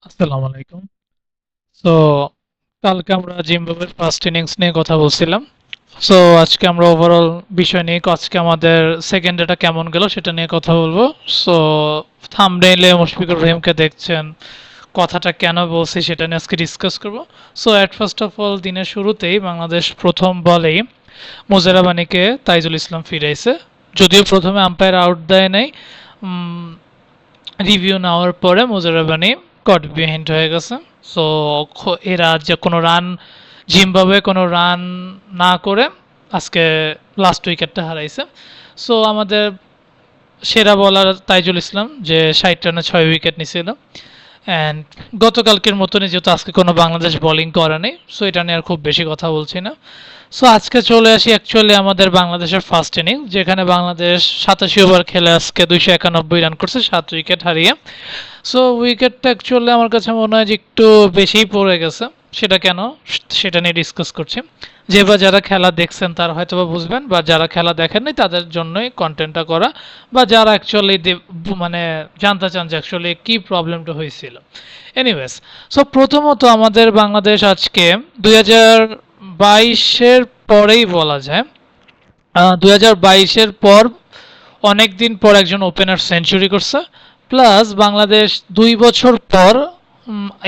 আসসালামু আলাইকুম। সো কালকে আমরা জিম্বাবুয়ের ফার্স্ট ইনিংস নিয়ে কথা বলছিলাম। সো আজকে আমরা ওভারঅল বিষয় নিয়ে আজকে আমাদের সেকেন্ড ডেটা কেমন গেল সেটা নিয়ে কথা বলবো। সো থাম্বনেইলে মুশফিকুর রহিমকে দেখছেন, কথাটা কেন বলছি সেটা নিয়ে আজকে ডিসকাস করব। So at first of all দিনের শুরুতেই বাংলাদেশ প্রথম বলেই মুজারাবানিকে তাইজুল ইসলাম ফিরাইছে, যদিও প্রথমে আম্পায়ার আউট দেয় নাই। রিভিউ নেওয়ার পরে মুজারাবানি গট বিহাইন্ড হয়ে গেছে। সো এরা যে কোনো রান, জিম্বাবুয়ে কোনো রান না করে আজকে লাস্ট উইকেটটা হারাইছে। সো আমাদের সেরা বলার তাইজুল ইসলাম যে 60 রানে 6 উইকেট নিছিল। অ্যান্ড গতকালকের মতনই যেহেতু আজকে কোনো বাংলাদেশ বোলিং করে নেই, সো এটা নিয়ে আর খুব বেশি কথা বলছি না। সো আজকে চলে আসি অ্যাকচুয়ালি আমাদের বাংলাদেশের ফার্স্ট ইনিংস, যেখানে বাংলাদেশ 87 ওভার খেলে আজকে 291 রান করছে 7 উইকেট হারিয়ে। সো উইকেটটা অ্যাকচুয়ালি আমার কাছে মনে হয় যে একটু বেশিই পড়ে গেছে। সেটা কেন, সেটা নিয়ে ডিসকাস করছি। যে বা যারা খেলা দেখছেন তারা হয়তো বা বুঝবেন, বা যারা খেলা দেখেননি তাদের জন্যই কন্টেন্টটা করা, বা যারা অ্যাকচুয়ালি মানে জানতে চান যে অ্যাকচুয়ালি কী প্রবলেমটা হয়েছিল। এনিওয়েজ, সো প্রথমত আমাদের বাংলাদেশ আজকে 2022-এর পরেই বলা যায়, 2022-এর পর অনেক দিন পর একজন ওপেনার সেঞ্চুরি করছে। প্লাস বাংলাদেশ 2 বছর পর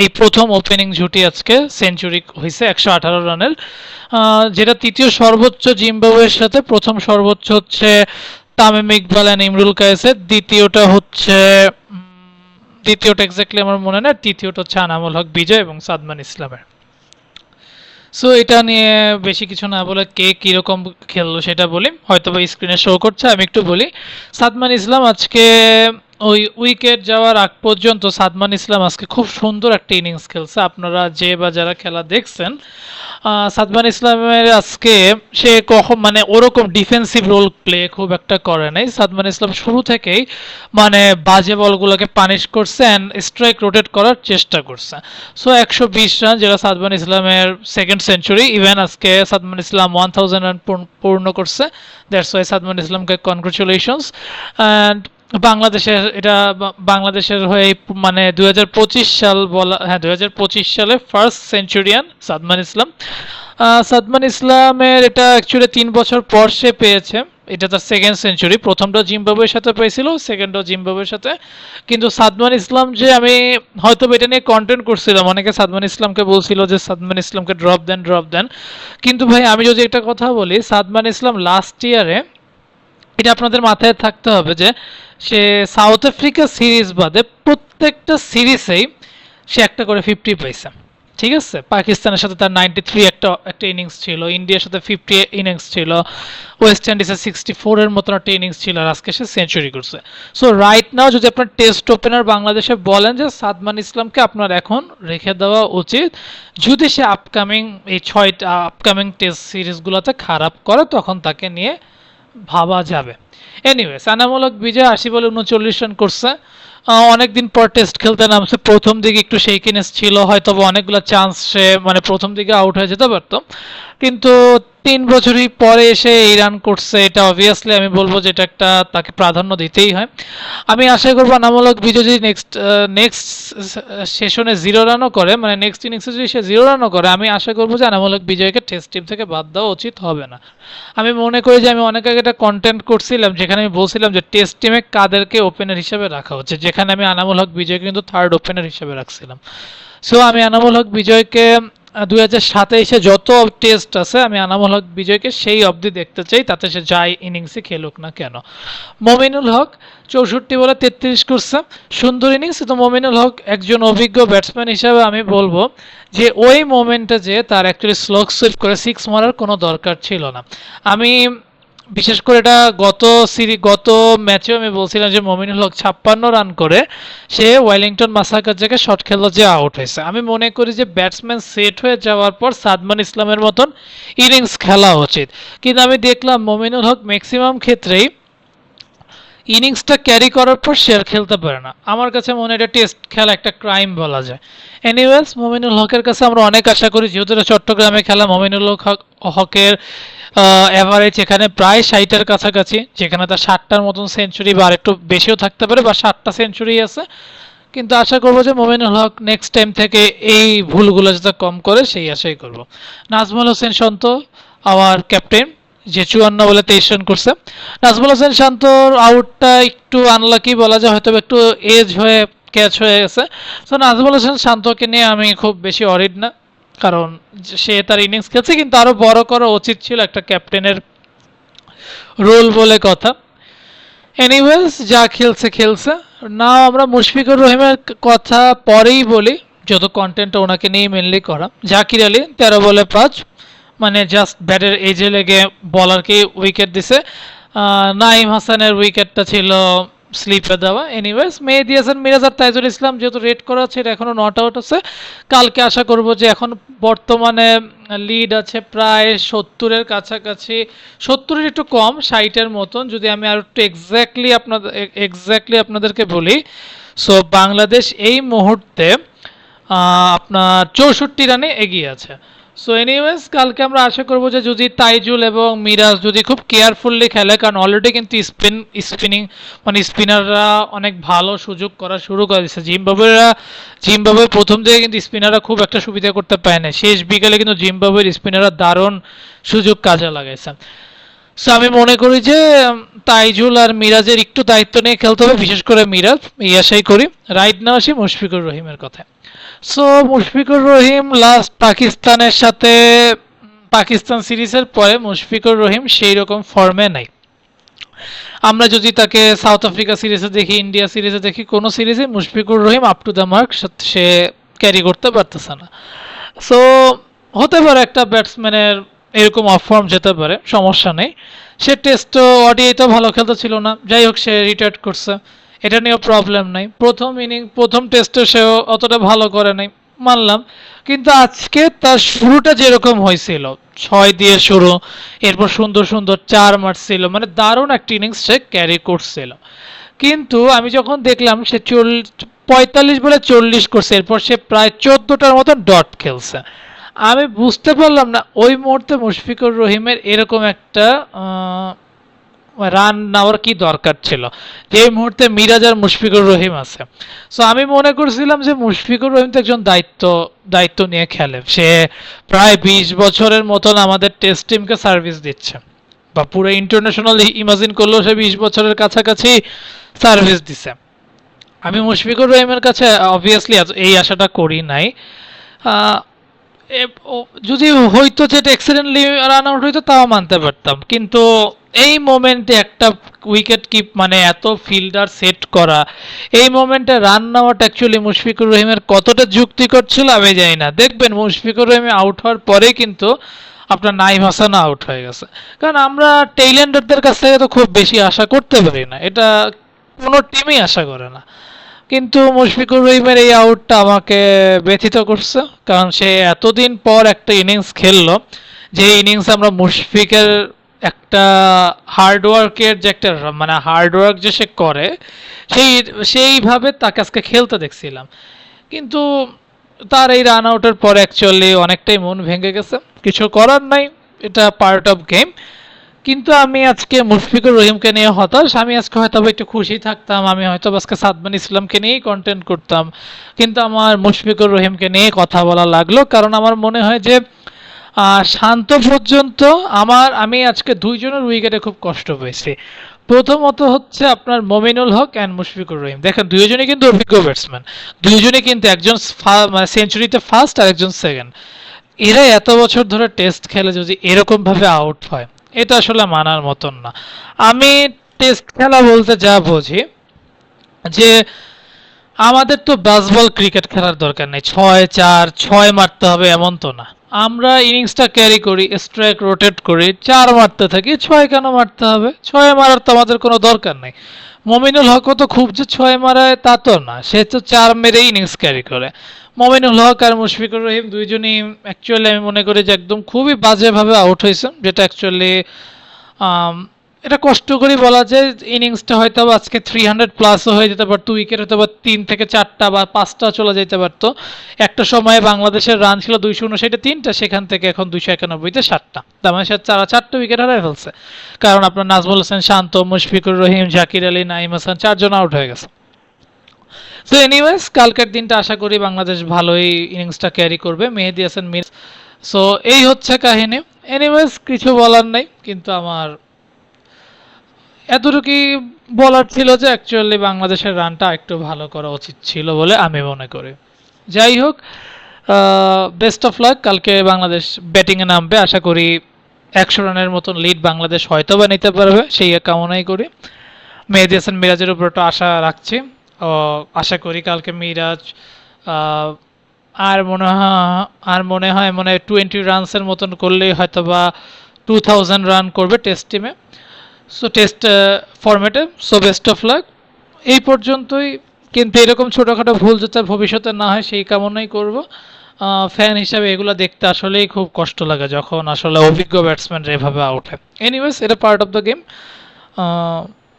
এই প্রথম ওপেনিং জুটি আজকে সেঞ্চুরি হয়েছে 118 রানের, যেটা তৃতীয় সর্বোচ্চ জিম্বাবুয়ের সাথে। প্রথম সর্বোচ্চ হচ্ছে তামিম ইকবাল অ্যান্ড ইমরুল কায়েসের, দ্বিতীয়টা এক্স্যাক্টলি আমার মনে নেই, তৃতীয়টা হচ্ছে আনামুল হক বিজয় এবং সাদমান ইসলামের। সো এটা নিয়ে বেশি কিছু না বলে কে কিরকম খেললো সেটা বলি, হয়তো বা স্ক্রিনে শো করছে, আমি একটু বলি। সাদমান ইসলাম আজকে ওই উইকেট যাওয়ার আগ পর্যন্ত সাদমান ইসলাম আজকে খুব সুন্দর একটা ইনিংস খেলছে। আপনারা যে বা যারা খেলা দেখছেন, সাদমান ইসলামের আজকে সে কখন মানে ওরকম ডিফেন্সিভ রোল প্লে খুব একটা করে নাই। সাদমান ইসলাম শুরু থেকেই মানে বাজে বলগুলোকে পানিশ করছে অ্যান্ড স্ট্রাইক রোটেট করার চেষ্টা করছে। সো 120 রান, যেটা সাদমান ইসলামের সেকেন্ড সেঞ্চুরি। ইভেন আজকে সাদমান ইসলাম 1000 রান পূর্ণ করছে। দ্যাটস ওয়াই সাদমান ইসলামকে কনগ্রাচুলেশনস। অ্যান্ড বাংলাদেশের এটা বাংলাদেশের হয়ে মানে 2025 সাল বলা, হ্যাঁ 2025 সালে ফার্স্ট সেঞ্চুরিয়ান সাদমান ইসলাম। সাদমান ইসলামের এটা অ্যাকচুয়ালি 3 বছর পর সে পেয়েছে। এটা তার সেকেন্ড সেঞ্চুরি, প্রথমটা জিম্বাবুয়ের সাথে পেয়েছিল, সেকেন্ডটাও জিম্বাবুয়ের সাথে। কিন্তু সাদমান ইসলাম যে আমি হয়তো এটা নিয়ে কন্টেন্ট করছিলাম, অনেকে সাদমান ইসলামকে বলছিল যে সাদমান ইসলামকে ড্রপ দেন। কিন্তু ভাই আমি যদি একটা কথা বলি, সাদমান ইসলাম লাস্ট ইয়ারে, এটা আপনাদের মাথায় থাকতে হবে যে সে সাউথ আফ্রিকা সিরিজ বাদে প্রত্যেকটা সিরিজেই সে একটা করে 50 পাইছে। ঠিক আছে, পাকিস্তানের সাথে তার 93 একটা ইনিংস ছিল, ইন্ডিয়ার সাথে 50 ইনিংস ছিল, ওয়েস্ট ইন্ডিজের 64-এর মতন একটা ইনিংস ছিল, আর আজকে সে সেঞ্চুরি করছে। সো রাইট নাও যদি আপনার টেস্ট ওপেনার বাংলাদেশে বলেন যে সাদমান ইসলামকে আপনার এখন রেখে দেওয়া উচিত, যদি সে আপকামিং এই 6টা আপকামিং টেস্ট সিরিজগুলোতে খারাপ করে, তখন তাকে নিয়ে ভাবা যাবে। এনিওয়েজ, আনামূলক বিজয় 80 বলে 39 রান করছে। অনেকদিন পর টেস্ট খেলতে নামছে। প্রথম দিকে একটু শেকিনেস ছিল, হয়তো অনেকগুলো চান্স সে মানে প্রথম দিকে আউট হয়ে যেতে পারতো, কিন্তু 3 বছরই পরে এসে এই রান করছে, এটা অবভিয়াসলি আমি বলবো যে এটা একটা তাকে প্রাধান্য দিতেই হয়। আমি আশা করবো আনামূলক বিজয় যদি নেক্সট সেশনে 0 রানও করে, মানে নেক্সট ইনিংসে যদি সে 0 রানও করে, আমি আশা করবো যে আনামূলক বিজয়কে টেস্ট টিম থেকে বাদ দেওয়া উচিত হবে না। আমি মনে করি যে আমি অনেক আগে একটা কন্টেন্ট করছিলাম যেখানে আমি বলছিলাম যে টেস্ট টিমে কাদেরকে ওপেনার হিসেবে রাখা হচ্ছে, যেখানে আমি আনামুল হক বিজয়কে কিন্তু থার্ড ওপেনার হিসেবে রাখছিলাম। সো আমি আনামুল হক বিজয়কে 2027-এ যত টেস্ট আছে আমি আনামুল হক বিজয়কে সেই অবধি দেখতে চাই, তাতে সে যাই ইনিংসে খেলুক না কেন। মমিনুল হক 64 বলে 33 করছে, সুন্দর ইনিংস। তো মমিনুল হক একজন অভিজ্ঞ ব্যাটসম্যান হিসাবে আমি বলবো যে ওই মোমেন্টে যে তার অ্যাকচুয়ালি স্লোক সুইপ করে 6 মারার কোনো দরকার ছিল না। আমি বিশেষ করে এটা গত ম্যাচেও আমি বলছিলাম যে মমিনুল হক 56 রান করে সে ওয়েলিংটন মাসাকার জায়গায় শট খেললো, যে আউট হয়েছে। আমি মনে করি যে ব্যাটসম্যান সেট হয়ে যাওয়ার পর সাদমান ইসলামের মতন ইনিংস খেলা উচিত। কিন্তু আমি দেখলাম মমিনুল হক ম্যাক্সিমাম ক্ষেত্রেই ইনিংসটা ক্যারি করার পর সে আর খেলতে পারে না। আমার কাছে মনে হয় এটা টেস্ট খেলা একটা ক্রাইম বলা যায়। এনিওয়েজ, মমিনুল হকের কাছে আমরা অনেক আশা করি, যেহেতু এটা চট্টগ্রামে খেলা। মমিনুল হকের অ্যাভারেজ এখানে প্রায় 60-এর কাছাকাছি, যেখানে তার 60টার মতন সেঞ্চুরি বা আরেকটু বেশিও থাকতে পারে, বা 60টা সেঞ্চুরি আছে। কিন্তু আশা করবো যে মোমিনুল হক নেক্সট টাইম থেকে এই ভুলগুলো যাতে কম করে সেই আশাই করব। নাজমুল হোসেন শান্ত আমার ক্যাপ্টেন, যে 54 বলে 23 রান করছে। নাজমুল হোসেন শান্তর আউটটা একটু আনলাকি বলা যায়, হয়তো একটু এজ হয়ে ক্যাচ হয়ে গেছে। তো নাজমুল হোসেন শান্তকে নিয়ে আমি খুব বেশি অরিড না, কারণ সে তার ইনিংস খেলছে, কিন্তু আরো বড় করা উচিত ছিল একটা ক্যাপ্টেনের রোল বলে কথা। এনিওয়েজ যা খেলছে খেলছে। না আমরা মুশফিকুর রহিমের কথা পরেই বলি, যত কন্টেন্টটা ওনাকে নিয়ে মেনলি করা। জাকির আলী 13 বলে 5, মানে জাস্ট ব্যাটের এজে লেগে বলারকে উইকেট দিছে। নাইম হাসানের উইকেটটা ছিল স্লিপে দেওয়া। এনিওয়েজ মেহেদী হাসান মিরাজ আর তাইজুল ইসলাম যেহেতু রেড করা আছে, এটা এখনো নট আউট আছে। কালকে আশা করব যে এখন বর্তমানে লিড আছে প্রায় 70-এর কাছাকাছি, 70-এর একটু কম, 60-এর মতন। যদি আমি আর একটু এক্স্যাক্টলি আপনাদেরকে বলি, সো বাংলাদেশ এই মুহূর্তে আপনার 64 রানে এগিয়ে আছে। সো এনিওয়েজ কালকে আমরা আশা করব যে যদি তাইজুল এবং মিরাজ যদি খুব কেয়ারফুললি খেলে, কারণ অলরেডি কিন্তু স্পিনিং মানে স্পিনাররা অনেক ভালো সুযোগ করা শুরু করে দিচ্ছে। জিম্বাবুয়ে প্রথম দিকে কিন্তু স্পিনাররা খুব একটা সুবিধা করতে পারে না, শেষ বিকেলে কিন্তু জিম্বাবুয়ের স্পিনাররা দারুণ সুযোগ কাজে লাগাইছে। সো আমি মনে করি যে তাইজুল আর মিরাজের একটু দায়িত্ব নিয়ে খেলতে হবে, বিশেষ করে মিরাজ, এই আশাই করি। রাইট নাও আসি মুশফিকুর রহিমের কথায়। সো মুশফিকুর রহিম লাস্ট পাকিস্তানের সাথে পাকিস্তান সিরিজের পরে মুশফিকুর রহিম সেই রকম ফর্মে নাই। আমরা যদি তাকে সাউথ আফ্রিকা সিরিজে দেখি, ইন্ডিয়া সিরিজে দেখি, কোনো সিরিজে Mushfiqur Rahim up to the mark সে ক্যারি করতে পারতেছে না। সো হতে পারে একটা ব্যাটসম্যানের এরকম অফ ফর্ম যেতে পারে, সমস্যা নেই। সে টেস্ট ওডিআইতেও ভালো খেলতে ছিল না, যাই হোক সে রিটায়ার্ড করছে, এটা নিয়েও প্রবলেম নাই। প্রথম টেস্টে সেও অতটা ভালো করে নাই, মানলাম। কিন্তু আজকে তার শুরুটা যেরকম হয়েছিল, 6 দিয়ে শুরু, এরপর সুন্দর সুন্দর 4 মারছিল, মানে দারুণ একটা ইনিংস সে ক্যারি করছিল। কিন্তু আমি যখন দেখলাম সে 45 বলে 40 করছে, এরপর সে প্রায় 14টার মতো ডট খেলছে, আমি বুঝতে পারলাম না ওই মুহূর্তে মুশফিকুর রহিমের এরকম একটা রান নেওয়ার কি দরকার ছিল, যে এই মুহূর্তে মিরাজ আর মুশফিকুর রহিম আছে। সো আমি মনে করছিলাম যে মুশফিকুর রহিম তো একজন দায়িত্ব নিয়ে খেলে, সে প্রায় 20 বছরের মতন আমাদের টেস্ট টিমকে সার্ভিস দিচ্ছে, বা পুরো ইন্টারন্যাশনাল ইমাজিন করলেও সে 20 বছরের কাছাকাছি সার্ভিস দিছে। আমি মুশফিকুর রহিমের কাছে অবভিয়াসলি এই আশাটা করি নাই। যদি হয়তো যেটা এক্সিডেন্টলি রান আউট হইতো তাও মানতে পারতাম, কিন্তু এই মোমেন্টে একটা উইকেট কিপ মানে এত ফিল্ডার সেট করা, এই মোমেন্টে রান নেওয়াটা অ্যাকচুয়ালি মুশফিকুর রহিমের কতটা যুক্তিকর ছিল আমি জানি না। দেখবেন মুশফিকুর রহিম আউট হওয়ার পরে কিন্তু আপনার নাইম হাসান আউট হয়ে গেছে, কারণ আমরা টেইলেন্ডারদের কাছ থেকে তো খুব বেশি আশা করতে পারি না, এটা কোনো টিমই আশা করে না। কিন্তু মুশফিকুর রহিমের এই আউটটা আমাকে ব্যথিত করছে, কারণ সে এতদিন পর একটা ইনিংস খেললো, যে ইনিংস আমরা মুশফিকের একটা হার্ডওয়ার্কের যে একটা মানে হার্ডওয়ার্ক যে সে করে সেইভাবে তাকে আজকে খেলতে দেখছিলাম। কিন্তু তার এই রান আউটের পরে অ্যাকচুয়ালি অনেকটাই মন ভেঙে গেছে, কিছু করার নাই, এটা পার্ট অফ গেম। কিন্তু আমি আজকে মুশফিকুর রহিমকে নিয়ে হতাশ। আমি আজকে হয়তো একটু খুশি থাকতাম, আমি হয়তো আজকে সাদমান ইসলামকে নিয়েই কন্টেন্ট করতাম, কিন্তু আমার মুশফিকুর রহিমকে নিয়ে কথা বলা লাগলো, কারণ আমার মনে হয় যে শান্ত পর্যন্ত আমি আজকে দুইজনের উইকেটে খুব কষ্ট পেয়েছি। প্রথমত হচ্ছে আপনার মমিনুল হক অ্যান্ড মুশফিকুর রহিম, দেখেন দুইজনই কিন্তু অভিজ্ঞ ব্যাটসম্যান, দুইজনই কিন্তু একজন সেঞ্চুরিতে ফার্স্ট আর একজন সেকেন্ড। এরা এত বছর ধরে টেস্ট খেলে যদি এরকম ভাবে আউট হয়, এটা আসলে মানার মতন না। আমি টেস্ট খেলা বলতে যা বুঝি যে আমাদের তো বাসবল ক্রিকেট খেলার দরকার নেই, 6-4-6 মারতে হবে এমন তো না। আমরা ইনিংসটা ক্যারি করি, স্ট্রাইক রোটেট করি, 4 মারতে থাকি, 6 কেন মারতে হবে? 6 মারার তো আমাদের কোনো দরকার নেই। মমিনুল হকও তো খুব যে 6 মারায় তা তো না, সে তো 4 মেরে ইনিংস ক্যারি করে। মমিনুল হক আর মুশফিকুর রহিম দুইজনই অ্যাকচুয়ালি আমি মনে করি যে একদম খুবই বাজেভাবে আউট হয়েছে, যেটা অ্যাকচুয়ালি এটা কষ্ট করে বলা যায়। ইনিংসটা হয়তো আজকে 300 প্লাসও হয়ে যেতে পারতো, উইকেট হয়তো বা 3 থেকে 4টা বা 5টা চলে যেতে পারতো। একটা সময়ে বাংলাদেশের রান ছিল 259-এ 3টা, সেখান থেকে এখন 291-তে 7টা, তার মানে সে 4টা উইকেট হারায় ফেলছে, কারণ আপনার নাজমুল হোসেন শান্ত, মুশফিকুর রহিম, জাকির আলী, নাইম হাসান 4জন আউট হয়ে গেছে। সো এনিওয়েজ কালকের দিনটা আশা করি বাংলাদেশ ভালোই ইনিংসটা ক্যারি করবে, মেহেদী হাসান মিরাজ। সো এই হচ্ছে কাহিনী। এনিওয়েজ কিছু বলার নাই, কিন্তু আমার এতটুকুই বলার ছিল যে অ্যাকচুয়ালি বাংলাদেশের রানটা একটু ভালো করা উচিত ছিল বলে আমি মনে করি। যাই হোক, বেস্ট অফ লাক। কালকে বাংলাদেশ ব্যাটিংয়ে নামবে, আশা করি 100 রানের মতন লিড বাংলাদেশ হয়তো বা নিতে পারবে, সেই কামনাই করি। মেহেদী হাসান মিরাজের উপর একটু আশা রাখছি। আশা করি কালকে মিরাজ আহ, আর মনে হয় 20 রানসের মতন করলেই হয়তো বা 2000 রান করবে টেস্ট টিমে, সো টেস্ট ফরম্যাটে। সো বেস্ট অফ লাক এই পর্যন্তই। কিন্তু এরকম ছোটোখাটো ভুল যাতে ভবিষ্যতে না হয় সেই কামনাই করব। ফ্যান হিসাবে এগুলো দেখতে আসলেই খুব কষ্ট লাগে যখন আসলে অভিজ্ঞ ব্যাটসম্যানরা এভাবে আউট হয়। এনিওয়েজ, এটা part of the game.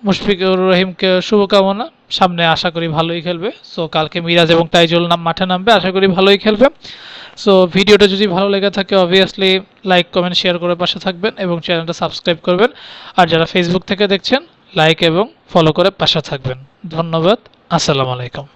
Mushfiqur রহিমকে শুভকামনা, সামনে আশা করি ভালোই খেলবে। সো কালকে মিরাজ এবং তাইজুল মাঠে নামবে, আশা করি ভালোই খেলবে। সো ভিডিওটা যদি ভালো লেগে থাকে অবভিয়াসলি লাইক কমেন্ট শেয়ার করে পাশে থাকবেন এবং চ্যানেলটা সাবস্ক্রাইব করবেন। আর যারা ফেসবুক থেকে দেখছেন লাইক এবং ফলো করে পাশে থাকবেন। ধন্যবাদ। আসসালামু আলাইকুম।